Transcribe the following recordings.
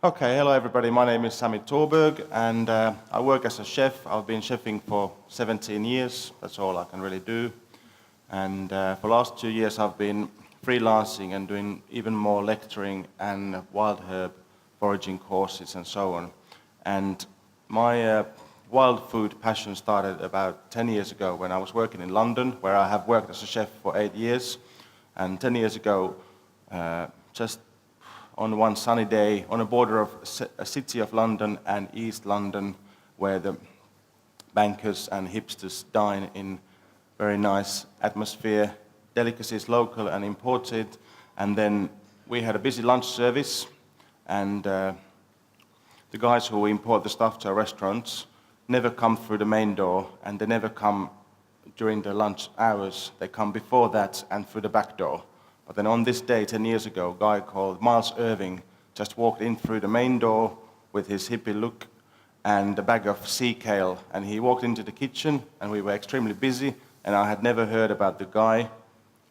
Okay, hello everybody. My name is Sami Tallberg and I work as a chef. I've been chefing for 17 years. That's all I can really do. And for the last 2 years I've been freelancing and doing even more lecturing and wild herb foraging courses and so on. And my wild food passion started about 10 years ago when I was working in London, where I have worked as a chef for 8 years. And 10 years ago, just on one sunny day on the border of a city of London and East London, where the bankers and hipsters dine in very nice atmosphere, delicacies local and imported. And then we had a busy lunch service, and the guys who import the stuff to our restaurants never come through the main door, and they never come during the lunch hours. They come before that and through the back door. But then on this day, 10 years ago, a guy called Miles Irving just walked in through the main door with his hippie look and a bag of sea kale. And he walked into the kitchen, and we were extremely busy, and I had never heard about the guy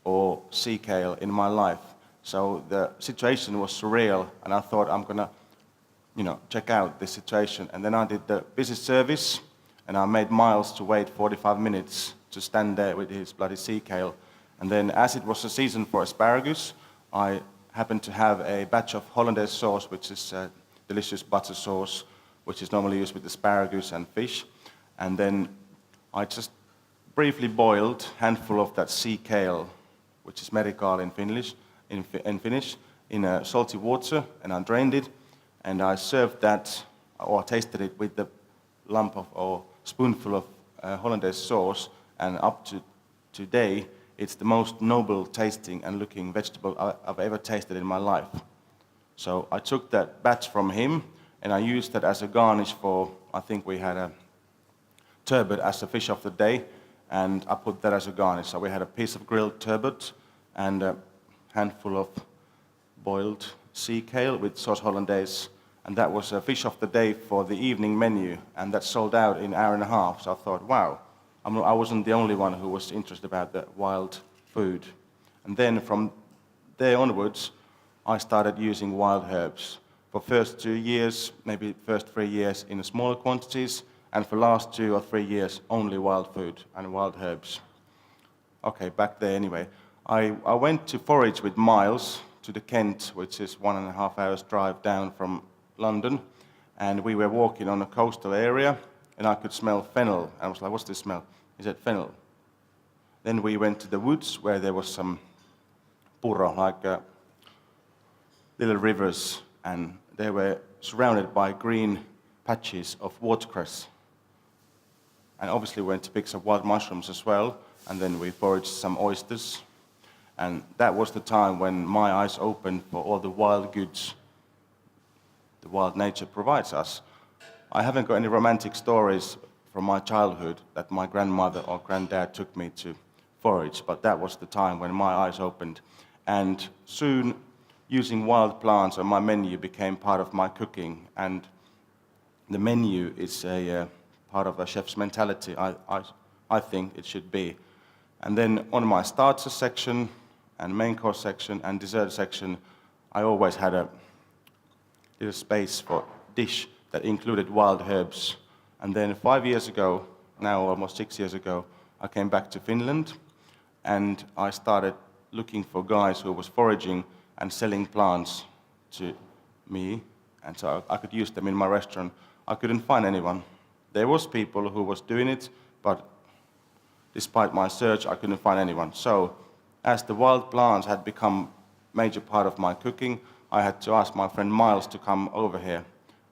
or sea kale in my life. So the situation was surreal, and I thought I'm gonna, check out this situation. And then I did the busy service, and I made Miles to wait 45 minutes to stand there with his bloody sea kale. And then, as it was the season for asparagus, I happened to have a batch of hollandaise sauce, which is a delicious butter sauce, which is normally used with asparagus and fish. And then I just briefly boiled a handful of that sea kale, which is merikaali in Finnish, in salty water, and I drained it, and I served that, or tasted it with the lump of, or spoonful of hollandaise sauce, and up to today, it's the most noble tasting and looking vegetable I've ever tasted in my life. So I took that batch from him, and I used that as a garnish for, I think we had a turbot as a fish of the day, and I put that as a garnish. So we had a piece of grilled turbot and a handful of boiled sea kale with sauce hollandaise, and that was a fish of the day for the evening menu, and that sold out in an hour and a half. So I thought, wow. I wasn't the only one who was interested about the wild food. And then from there onwards, I started using wild herbs. For first 2 years, maybe first 3 years in smaller quantities, and for last 2 or 3 years, only wild food and wild herbs. Okay, back there anyway. I went to forage with Miles to the Kent, which is 1.5 hours drive down from London, and we were walking on a coastal area, and I could smell fennel. I was like, what's this smell? He said, fennel. Then we went to the woods where there was some puro, like little rivers, and they were surrounded by green patches of watercress. And obviously we went to pick some wild mushrooms as well, and then we foraged some oysters. And that was the time when my eyes opened for all the wild goods the wild nature provides us. I haven't got any romantic stories from my childhood that my grandmother or granddad took me to forage, but that was the time when my eyes opened. And soon, using wild plants on my menu became part of my cooking, and the menu is a part of a chef's mentality, I think it should be. And then on my starter section, and main course section, and dessert section, I always had a little space for dish that included wild herbs. And then 5 years ago, now almost 6 years ago, I came back to Finland, and I started looking for guys who was foraging and selling plants to me, and so I could use them in my restaurant. I couldn't find anyone. There was people who was doing it, but despite my search, I couldn't find anyone. So, as the wild plants had become a major part of my cooking, I had to ask my friend Miles to come over here.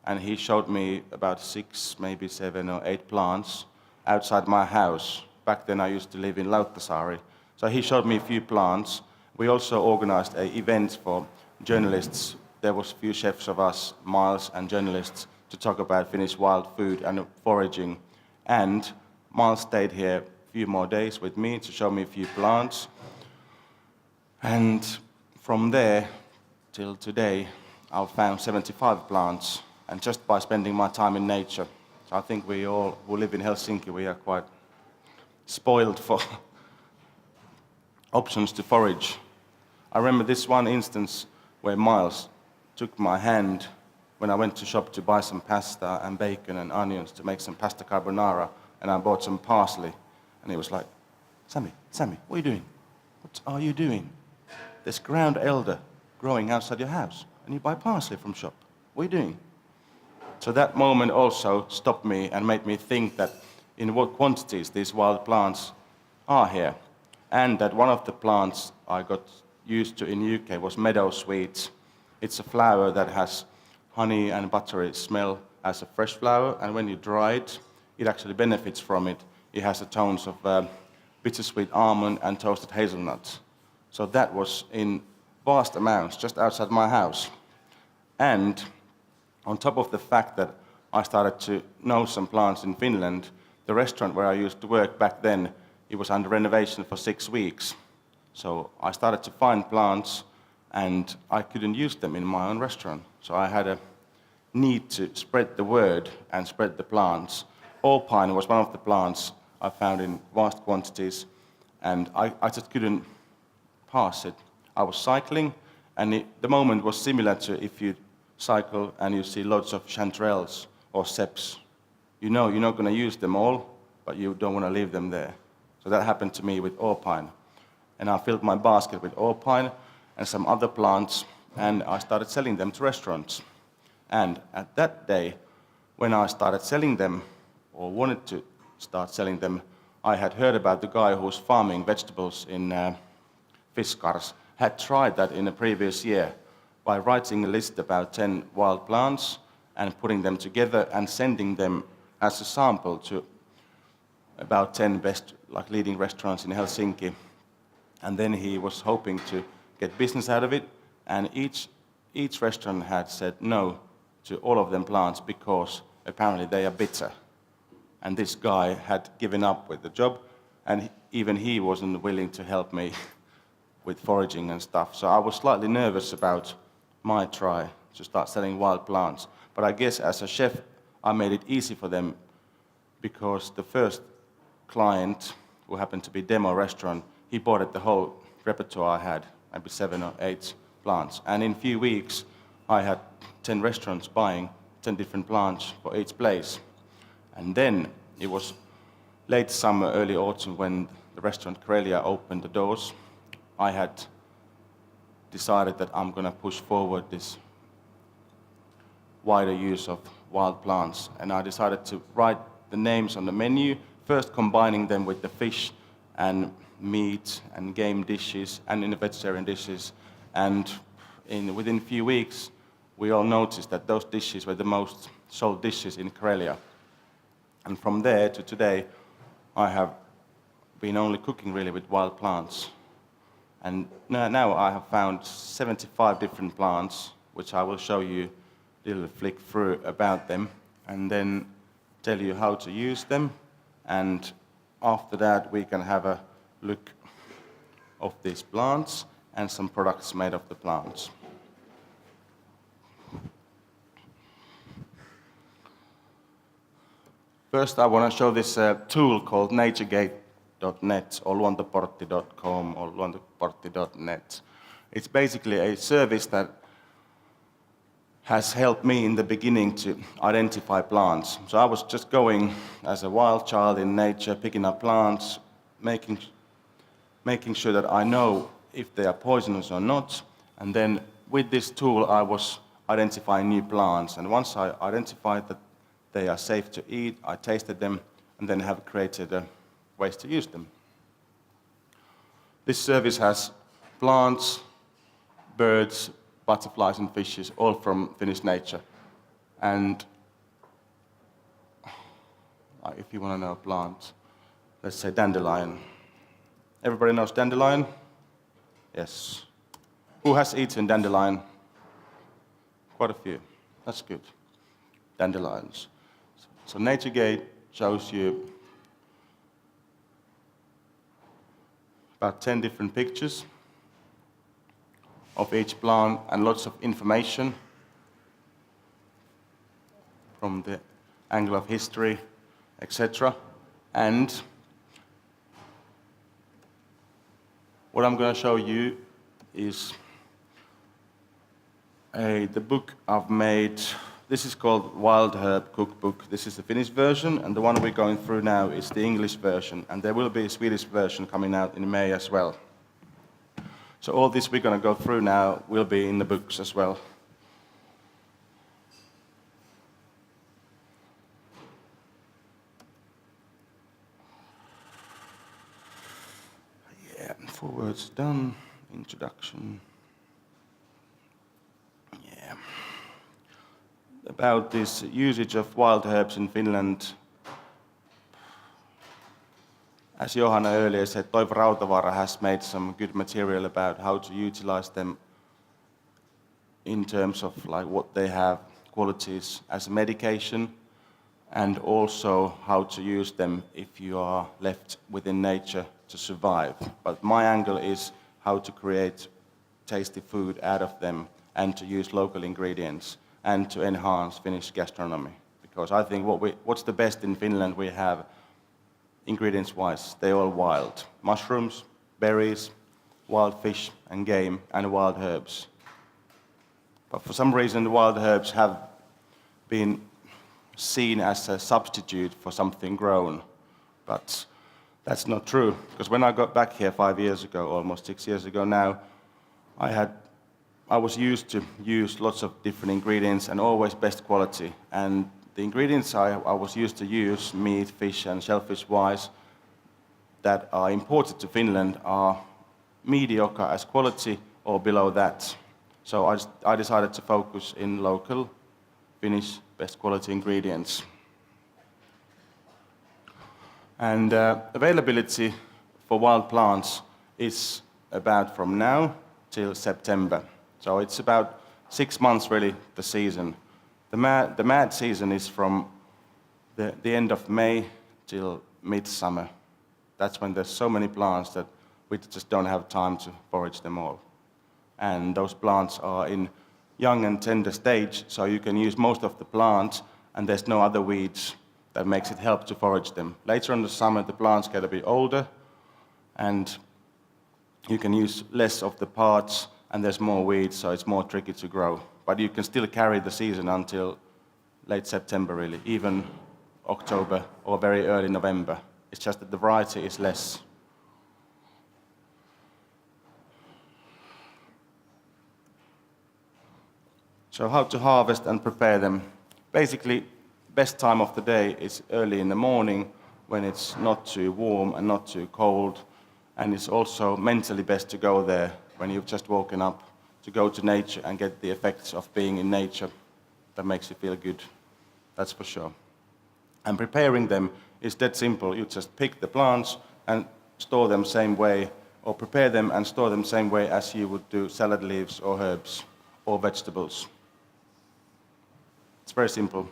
And he showed me about 6, maybe 7 or 8 plants outside my house. Back then I used to live in Lauttasaari. So he showed me a few plants. We also organized an event for journalists. There was a few chefs of us, Miles and journalists, to talk about Finnish wild food and foraging. And Miles stayed here a few more days with me to show me a few plants. And from there till today, I've found 75 plants. And just by spending my time in nature. So I think we all who live in Helsinki, we are quite spoiled for options to forage. I remember this one instance where Miles took my hand when I went to shop to buy some pasta and bacon and onions to make some pasta carbonara, and I bought some parsley, and he was like, Sami, what are you doing? What are you doing? There's ground elder growing outside your house, and you buy parsley from shop. What are you doing? So that moment also stopped me and made me think that in what quantities these wild plants are here. And that one of the plants I got used to in UK was meadow sweet. It's a flower that has honey and buttery smell as a fresh flower, and when you dry it, it actually benefits from it. It has the tones of bittersweet almond and toasted hazelnuts. So that was in vast amounts just outside my house. And on top of the fact that I started to know some plants in Finland, the restaurant where I used to work back then, it was under renovation for 6 weeks. So I started to find plants, and I couldn't use them in my own restaurant. So I had a need to spread the word and spread the plants. Alpine was one of the plants I found in vast quantities, and I just couldn't pass it. I was cycling, and the moment was similar to if you cycle and you see lots of chanterelles or ceps. You know you're not going to use them all, but you don't want to leave them there. So that happened to me with Alpine. And I filled my basket with Alpine and some other plants, and I started selling them to restaurants. And at that day, when I started selling them, or wanted to start selling them, I had heard about the guy who was farming vegetables in Fiskars, had tried that in a previous year by writing a list about 10 wild plants and putting them together and sending them as a sample to about 10 best, like leading restaurants in Helsinki. And then he was hoping to get business out of it, and each restaurant had said no to all of them plants because apparently they are bitter. And this guy had given up with the job, and even he wasn't willing to help me with foraging and stuff. So I was slightly nervous about my try to start selling wild plants. But I guess as a chef, I made it easy for them because the first client, who happened to be demo restaurant, he bought it the whole repertoire I had, maybe 7 or 8 plants. And in a few weeks, I had 10 restaurants buying 10 different plants for each place. And then it was late summer, early autumn when the restaurant Karelia opened the doors. I had decided that I'm going to push forward this wider use of wild plants. And I decided to write the names on the menu, first combining them with the fish and meat and game dishes and in the vegetarian dishes. And within a few weeks, we all noticed that those dishes were the most sold dishes in Karelia. And from there to today, I have been only cooking really with wild plants. And now I have found 75 different plants, which I will show you a little flick through about them, and then tell you how to use them. And after that, we can have a look of these plants and some products made of the plants. First, I want to show this tool called Naturegate.net or luontoportti.com or luontoportti.net. It's basically a service that has helped me in the beginning to identify plants. So I was just going as a wild child in nature, picking up plants, making sure that I know if they are poisonous or not. And then with this tool, I was identifying new plants. And once I identified that they are safe to eat, I tasted them, and then have created ways to use them. This service has plants, birds, butterflies and fishes, all from Finnish nature. And if you want to know a plant, let's say dandelion. Everybody knows dandelion? Yes. Who has eaten dandelion? Quite a few. That's good. Dandelions. So Naturegate shows you about 10 different pictures of each plant and lots of information from the angle of history, etc. And what I'm going to show you is the book I've made. This is called Wild Herb Cookbook. This is the Finnish version, and the one we're going through now is the English version, and there will be a Swedish version coming out in May as well. So all this we're going to go through now will be in the books as well. Yeah, 4 words done. Introduction. Yeah. About this usage of wild herbs in Finland. As Johanna earlier said, Toivo Rautavaara has made some good material about how to utilize them in terms of like what they have qualities as a medication, and also how to use them if you are left within nature to survive. But my angle is how to create tasty food out of them and to use local ingredients and to enhance Finnish gastronomy. Because I think what's the best in Finland we have ingredients-wise, they're all wild. Mushrooms, berries, wild fish and game, and wild herbs. But for some reason the wild herbs have been seen as a substitute for something grown. But that's not true, because when I got back here 5 years ago, almost 6 years ago now, I was used to use lots of different ingredients and always best quality. And the ingredients I was used to use, meat, fish and shellfish-wise, that are imported to Finland are mediocre as quality or below that. So I decided to focus in local Finnish best quality ingredients. And availability for wild plants is about from now till September. So it's about 6 months really, the season. The mad season is from the end of May till midsummer. That's when there's so many plants that we just don't have time to forage them all. And those plants are in young and tender stage, so you can use most of the plants and there's no other weeds that makes it help to forage them. Later in the summer the plants get a bit older and you can use less of the parts and there's more weeds, so it's more tricky to grow. But you can still carry the season until late September really, even October or very early November. It's just that the variety is less. So how to harvest and prepare them. Basically, best time of the day is early in the morning when it's not too warm and not too cold. And it's also mentally best to go there when you've just woken up, to go to nature and get the effects of being in nature. That makes you feel good, that's for sure. And preparing them is that simple. You just pick the plants and store them same way, or prepare them and store them same way as you would do salad leaves or herbs or vegetables. It's very simple.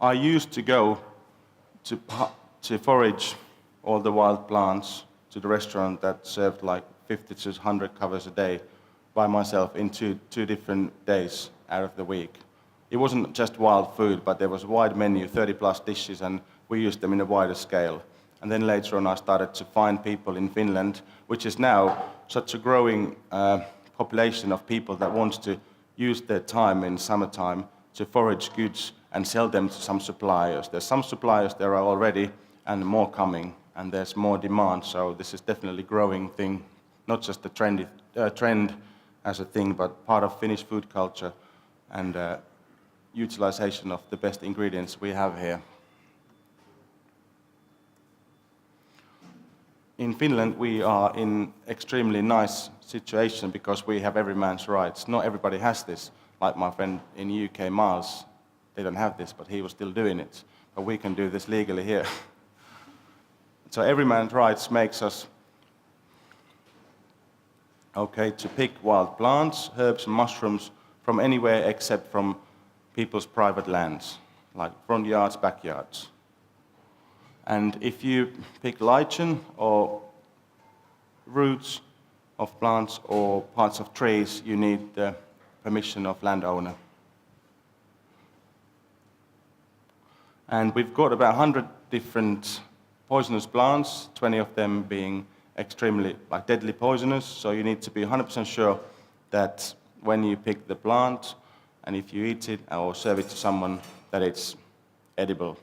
I used to go to forage all the wild plants to the restaurant that served like 50 to 100 covers a day by myself in two different days out of the week. It wasn't just wild food, but there was a wide menu, 30 plus dishes, and we used them in a wider scale. And then later on I started to find people in Finland, which is now such a growing population of people that wants to use their time in summertime to forage goods and sell them to some suppliers. There's some suppliers there are already and more coming, and there's more demand, so this is definitely a growing thing, not just a trend as a thing, but part of Finnish food culture and utilization of the best ingredients we have here. In Finland we are in extremely nice situation because we have every man's rights. Not everybody has this, like my friend in the UK, Miles, they don't have this, but he was still doing it. But we can do this legally here. So every man's rights makes us okay to pick wild plants, herbs and mushrooms from anywhere except from people's private lands, like front yards, backyards. And if you pick lichen or roots of plants or parts of trees, you need the permission of landowner. And we've got about 100 different poisonous plants, 20 of them being extremely deadly poisonous, so you need to be 100% sure that when you pick the plant and if you eat it or serve it to someone, that it's edible.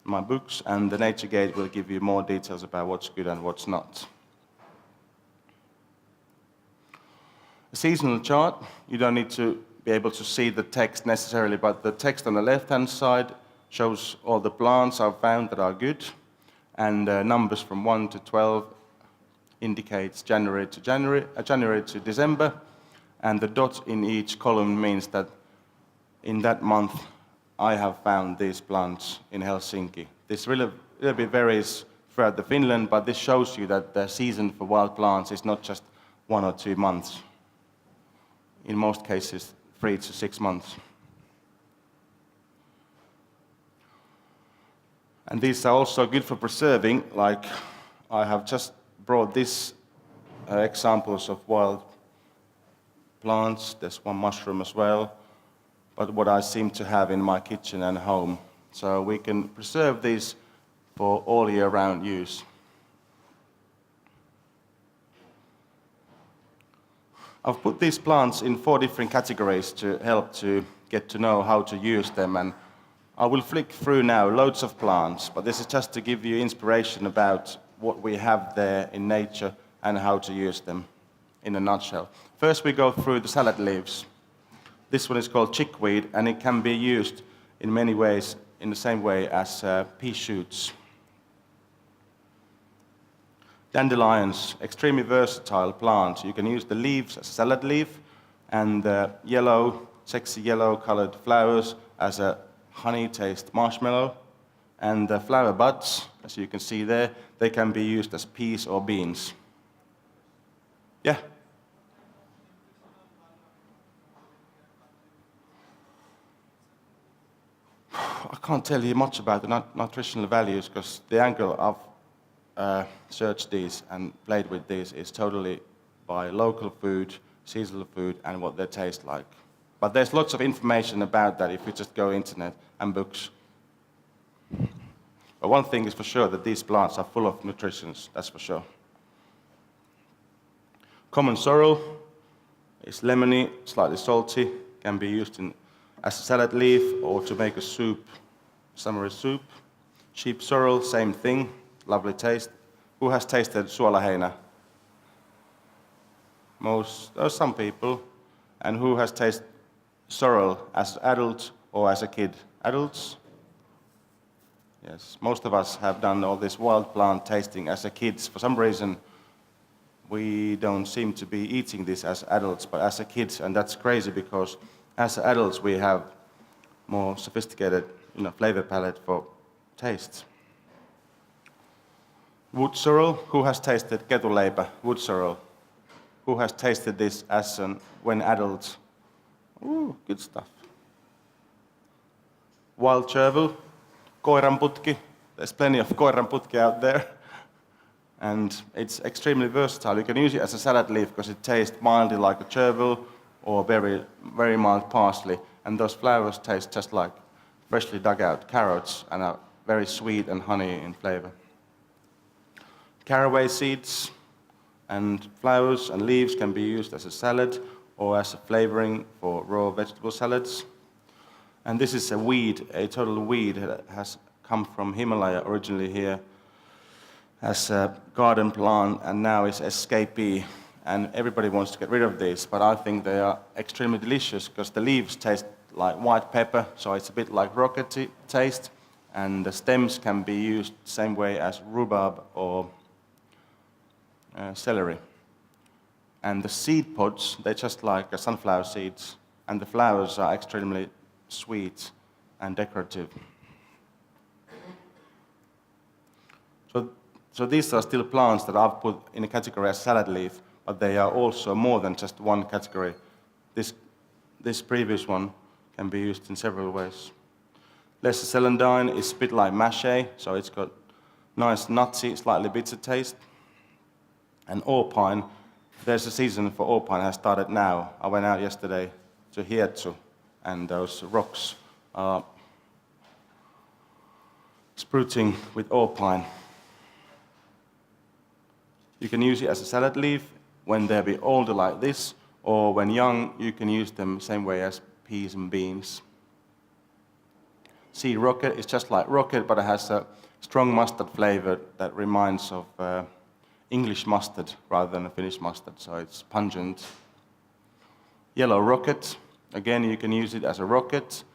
My books and the Naturegate will give you more details about what's good and what's not. A seasonal chart, you don't need to be able to see the text necessarily, but the text on the left-hand side shows all the plants I've found that are good, and numbers from 1 to 12 indicates January to December, and the dot in each column means that in that month I have found these plants in Helsinki. This really varies throughout the Finland, but this shows you that the season for wild plants is not just 1 or 2 months. In most cases, 3 to 6 months. And these are also good for preserving, like I have just brought this examples of wild plants. There's one mushroom as well, but what I seem to have in my kitchen and home. So we can preserve these for all year round use. I've put these plants in 4 different categories to help to get to know how to use them, and I will flick through now loads of plants, but this is just to give you inspiration about what we have there in nature and how to use them in a nutshell. First we go through the salad leaves. This one is called chickweed, and it can be used in many ways in the same way as pea shoots. Dandelions, extremely versatile plant. You can use the leaves as salad leaf and the yellow, sexy yellow colored flowers as a honey taste marshmallow. And the flower buds, as you can see there, they can be used as peas or beans. Yeah? I can't tell you much about the nutritional values because the angle I've searched these and played with these is totally by local food, seasonal food, and what they taste like. But there's lots of information about that if you just go internet and books. But one thing is for sure that these plants are full of nutrition, that's for sure. Common sorrel is lemony, slightly salty, can be used as a salad leaf or to make a soup, summery soup. Sheep sorrel, same thing, lovely taste. Who has tasted suolaheinä? Some people. And who has tasted sorrel as adult or as a kid? Adults? Yes, most of us have done all this wild plant tasting as a kids. For some reason, we don't seem to be eating this as adults, but as a kids, and that's crazy because as adults we have more sophisticated, flavor palette for tastes. Wood sorrel, who has tasted ketuleipä, wood sorrel? Who has tasted this when adults? Ooh, good stuff. Wild chervil, koiranputki. There's plenty of koiranputki out there. And it's extremely versatile. You can use it as a salad leaf because it tastes mildly like a chervil or very, very mild parsley. And those flowers taste just like freshly dug out carrots and are very sweet and honey in flavor. Caraway seeds and flowers and leaves can be used as a salad or as a flavoring for raw vegetable salads. And this is a weed, a total weed that has come from Himalaya originally here as a garden plant and now is escapee. And everybody wants to get rid of these, but I think they are extremely delicious because the leaves taste like white pepper, so it's a bit like rockety taste. And the stems can be used the same way as rhubarb or celery. And the seed pods, they're just like sunflower seeds, and the flowers are extremely sweet and decorative. So these are still plants that I've put in a category as salad leaf, but they are also more than just one category. This previous one can be used in several ways. Lesser celandine is a bit like mache, so it's got nice nutty, slightly bitter taste. And orpine, there's a season for orpine has started now. I went out yesterday to Hietsu, and those rocks are sprouting with orpine. You can use it as a salad leaf when they'll be older like this, or when young, you can use them same way as peas and beans. Sea rocket is just like rocket, but it has a strong mustard flavor that reminds of English mustard rather than a Finnish mustard, so it's pungent. Yellow rocket, again, you can use it as a rocket,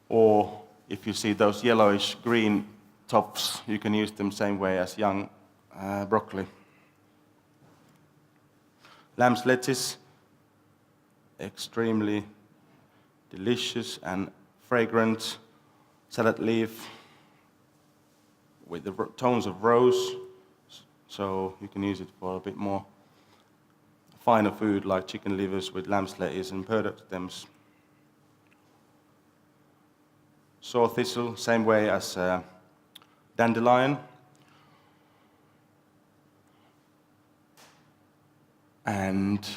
or if you see those yellowish green tops, you can use them same way as young broccoli. Lamb's lettuce, extremely delicious and fragrant salad leaf with the tones of rose, so you can use it for a bit more finer food like chicken livers with lamb's lettuce and burdock stems. Saw thistle, same way as dandelion. And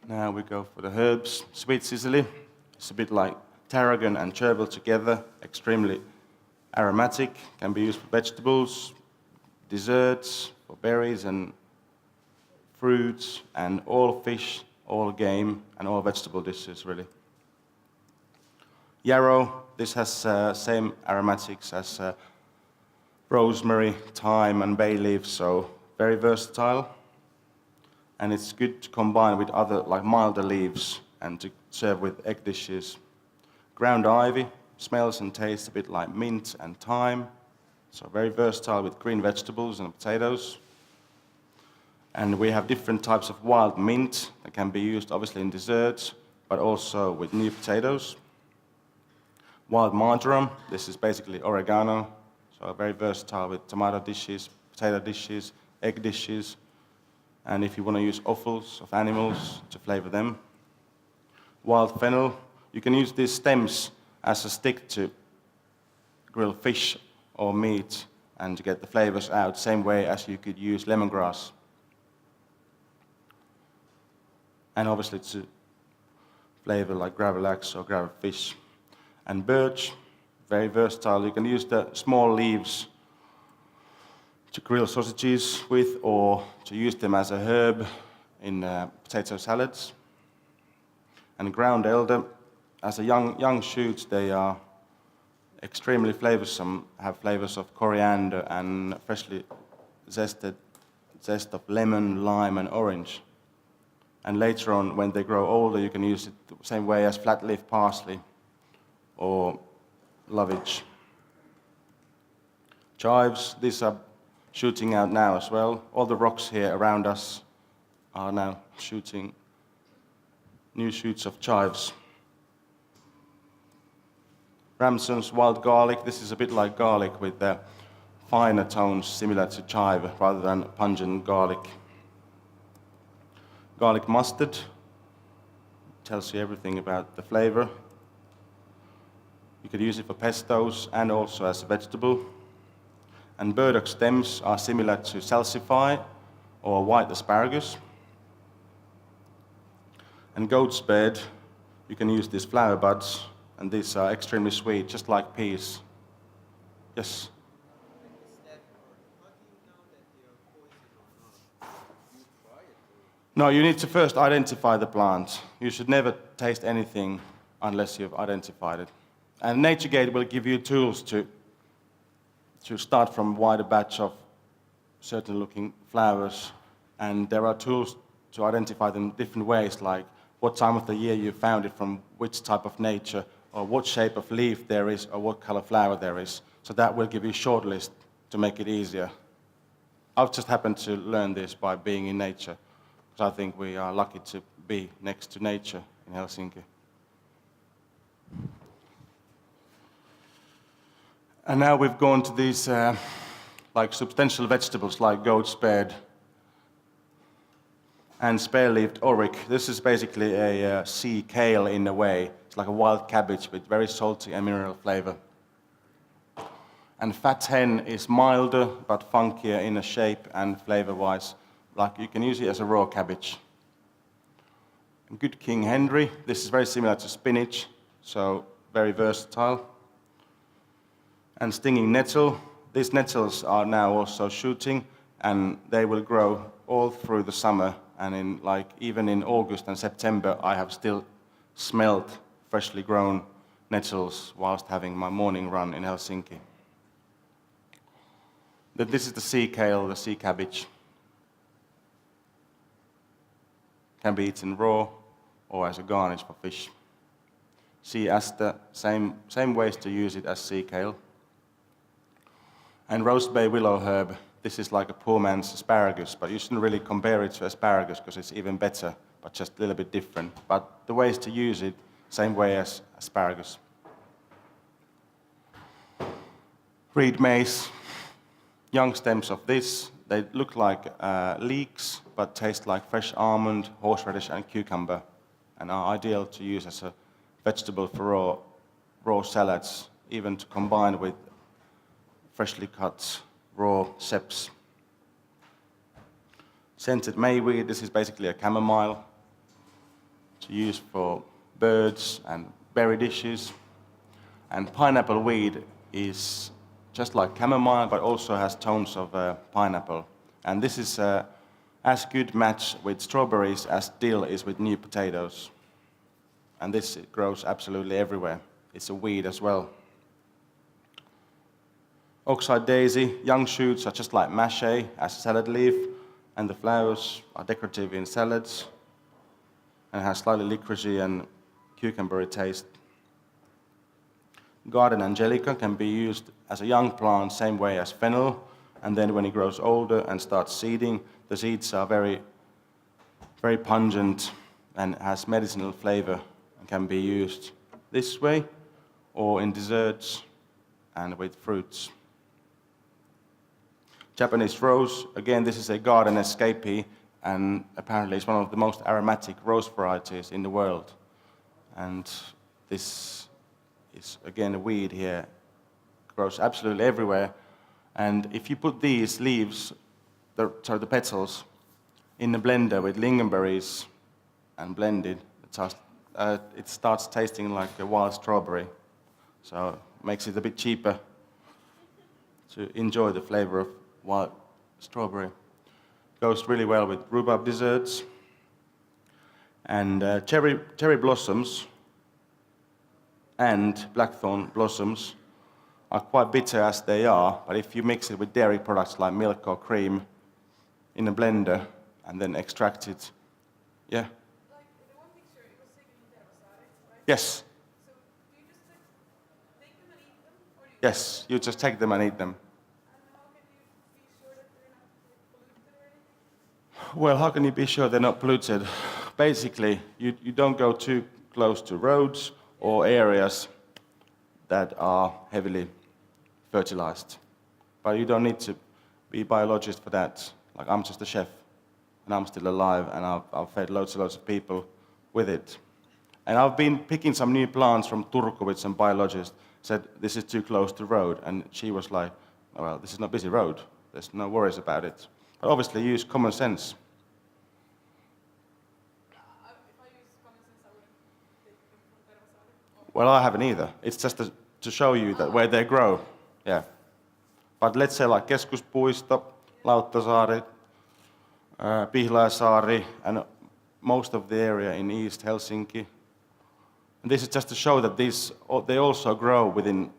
now we go for the herbs. Sweet cicely, it's a bit like tarragon and chervil together, extremely aromatic, can be used for vegetables, desserts, for berries and fruits, and all fish, all game, and all vegetable dishes, really. Yarrow, this has same aromatics as rosemary, thyme, and bay leaves, so very versatile. And it's good to combine with other, like milder leaves, and to serve with egg dishes. Ground ivy smells and tastes a bit like mint and thyme, so very versatile with green vegetables and potatoes. And we have different types of wild mint that can be used obviously in desserts, but also with new potatoes. Wild marjoram, this is basically oregano, so very versatile with tomato dishes, potato dishes, egg dishes, and if you want to use offals of animals to flavor them. Wild fennel, you can use these stems as a stick to grill fish or meat and to get the flavors out, same way as you could use lemongrass. And obviously to flavor like gravlax or gravelfish. And birch, very versatile. You can use the small leaves to grill sausages with, or to use them as a herb in potato salads. And ground elder, as a young shoots, they are extremely flavorsome, have flavors of coriander and freshly zest of lemon, lime, and orange. And later on, when they grow older, you can use it the same way as flat leaf parsley or lovage. Chives, these are shooting out now as well. All the rocks here around us are now shooting new shoots of chives. Ramson's wild garlic, this is a bit like garlic with the finer tones similar to chive rather than pungent garlic. Garlic mustard tells you everything about the flavor. You could use it for pestos and also as a vegetable. And burdock stems are similar to salsify or white asparagus. And goat's bed, you can use these flower buds, and these are extremely sweet, just like peas. Yes? No, you need to first identify the plant. You should never taste anything unless you've identified it. And Naturegate will give you tools to start from a wider batch of certain looking flowers. And there are tools to identify them different ways, like what time of the year you found it from, which type of nature, or what shape of leaf there is, or what color flower there is. So that will give you a short list to make it easier. I've just happened to learn this by being in nature, because I think we are lucky to be next to nature in Helsinki. And now we've gone to these like substantial vegetables like goat's bed and spare-leaved auric. This is basically a sea kale in a way. It's like a wild cabbage with very salty and mineral flavor. And fat hen is milder but funkier in a shape and flavor-wise. Like you can use it as a raw cabbage. And good King Henry, this is very similar to spinach, so very versatile. And stinging nettle, these nettles are now also shooting, and they will grow all through the summer and even in August and September, I have still smelled freshly grown nettles whilst having my morning run in Helsinki. This is the sea kale, the sea cabbage. Can be eaten raw or as a garnish for fish. See as the same ways to use it as sea kale. And roast bay willow herb, this is like a poor man's asparagus, but you shouldn't really compare it to asparagus because it's even better, but just a little bit different. But the ways to use it, same way as asparagus. Reed maize, young stems of this, they look like leeks, but taste like fresh almond, horseradish and cucumber, and are ideal to use as a vegetable for raw salads, even to combine with freshly cut raw seps. Scented mayweed, this is basically a chamomile to use for birds and berry dishes. And pineapple weed is just like chamomile, but also has tones of pineapple. And this is as good match with strawberries as dill is with new potatoes. And this grows absolutely everywhere. It's a weed as well. Oxeye daisy, young shoots are just like mache as a salad leaf, and the flowers are decorative in salads and has slightly licoricey and cucumbery taste. Garden angelica can be used as a young plant, same way as fennel, and then when it grows older and starts seeding, the seeds are very, very pungent and has medicinal flavor and can be used this way or in desserts and with fruits. Japanese rose, again, this is a garden escapee, and apparently it's one of the most aromatic rose varieties in the world. And this is, again, a weed here. It grows absolutely everywhere. And if you put these leaves, the petals, in the blender with lingonberries and blend it, it starts tasting like a wild strawberry. So it makes it a bit cheaper to enjoy the flavor of wild strawberry. Goes really well with rhubarb desserts. And cherry blossoms and blackthorn blossoms are quite bitter as they are, but if you mix it with dairy products like milk or cream in a blender and then extract it, yeah? Like the one picture, it was taken in Teurastamolla, right? Yes. So do you just take them and eat them? Or do you Yes, you just take them and eat them. And how can you be sure that they're not polluted or anything? Well, how can you be sure they're not polluted? Basically, you don't go too close to roads or areas that are heavily fertilized. But you don't need to be a biologist for that. Like, I'm just a chef, and I'm still alive, and I've fed loads and loads of people with it. And I've been picking some new plants from Turku with some biologists, said, this is too close to road, and she was like, well, this is not busy road. There's no worries about it. But obviously use common sense. If I use common sense, I wouldn't take them from Teurastamolla. Well, I haven't either. It's just to show you that where they grow. Yeah. But let's say like Keskuspuisto, Lauttasaari, Pihlajasaari, and most of the area in East Helsinki. And this is just to show that they also grow within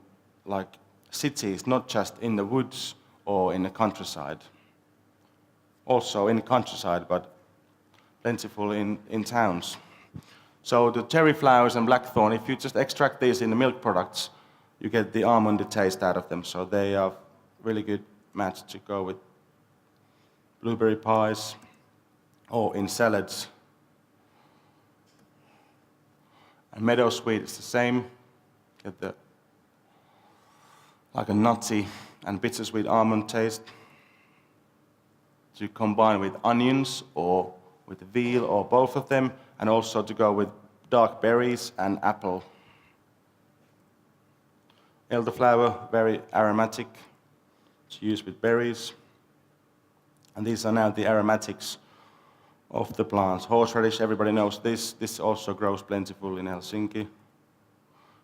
like cities, not just in the woods or in the countryside. Also in the countryside, but plentiful in towns. So the cherry flowers and blackthorn, if you just extract these in the milk products, you get the almondy taste out of them. So they are really good match to go with blueberry pies or in salads. And meadowsweet is the same. Get like a nutty and bittersweet almond taste. To combine with onions or with veal or both of them, and also to go with dark berries and apple. Elderflower, very aromatic, to use with berries. And these are now the aromatics of the plants. Horseradish, everybody knows this. This also grows plentiful in Helsinki.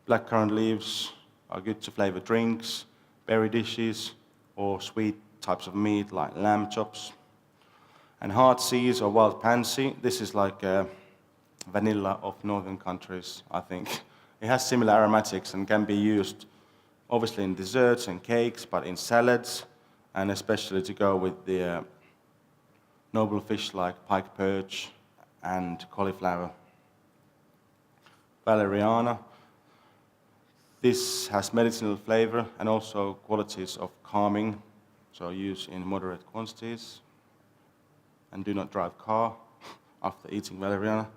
Blackcurrant leaves are good to flavor drinks, berry dishes, or sweet types of meat like lamb chops. And heartsease or wild pansy, this is like vanilla of northern countries, I think. It has similar aromatics and can be used obviously in desserts and cakes, but in salads, and especially to go with the noble fish like pike perch and cauliflower. Valeriana. This has medicinal flavor and also qualities of calming, so use in moderate quantities. And do not drive car after eating valeriana.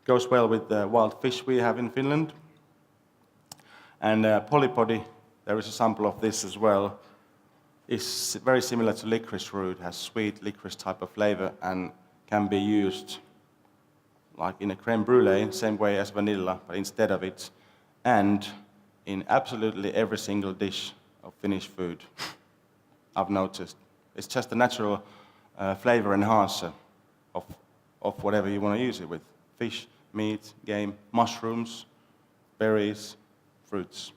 Goes well with the wild fish we have in Finland. And polypody, there is a sample of this as well. It's very similar to licorice root, has sweet licorice type of flavor and can be used like in a creme brulee, same way as vanilla, but instead of it, and in absolutely every single dish of Finnish food, I've noticed. It's just a natural flavor enhancer of whatever you want to use it with. Fish, meat, game, mushrooms, berries, fruits.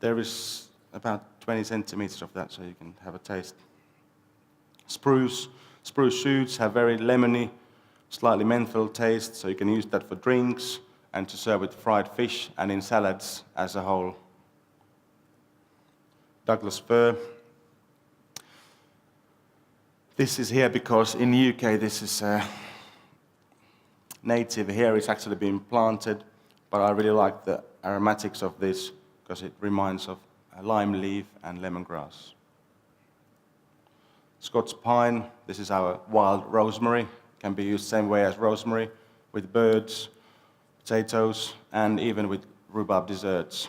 There is about 20 centimeters of that, so you can have a taste. Spruce shoots have very lemony, slightly menthol taste, so you can use that for drinks and to serve with fried fish and in salads as a whole. Douglas fir. This is here because in the UK this is native. Here it's actually been planted, but I really like the aromatics of this because it reminds of lime leaf and lemongrass. Scots pine, this is our wild rosemary. Can be used same way as rosemary with birds, potatoes, and even with rhubarb desserts.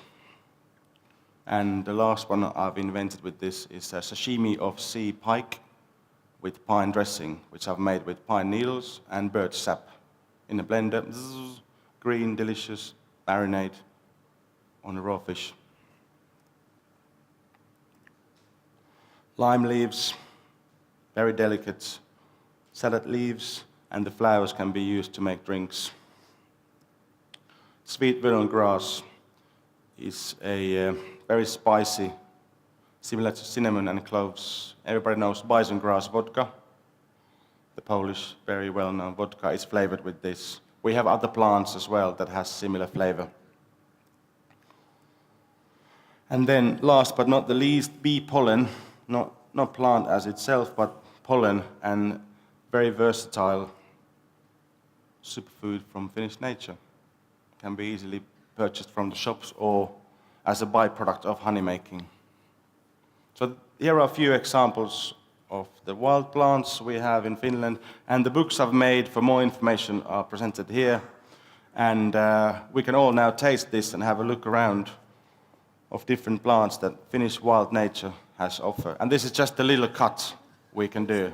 And the last one I've invented with this is a sashimi of sea pike with pine dressing, which I've made with pine needles and birch sap in a blender. Zzz, green, delicious marinade on a raw fish. Lime leaves, very delicate. Salad leaves and the flowers can be used to make drinks. Sweet willow grass is a very spicy, similar to cinnamon and cloves. Everybody knows bison grass vodka. The Polish, very well-known vodka is flavored with this. We have other plants as well that has similar flavor. And then, last but not the least, bee pollen, not plant as itself, but pollen, and very versatile superfood from Finnish nature. Can be easily purchased from the shops or as a byproduct of honey making. So here are a few examples of the wild plants we have in Finland, and the books I've made for more information are presented here. And we can all now taste this and have a look around of different plants that Finnish wild nature has offered. And this is just a little cut we can do.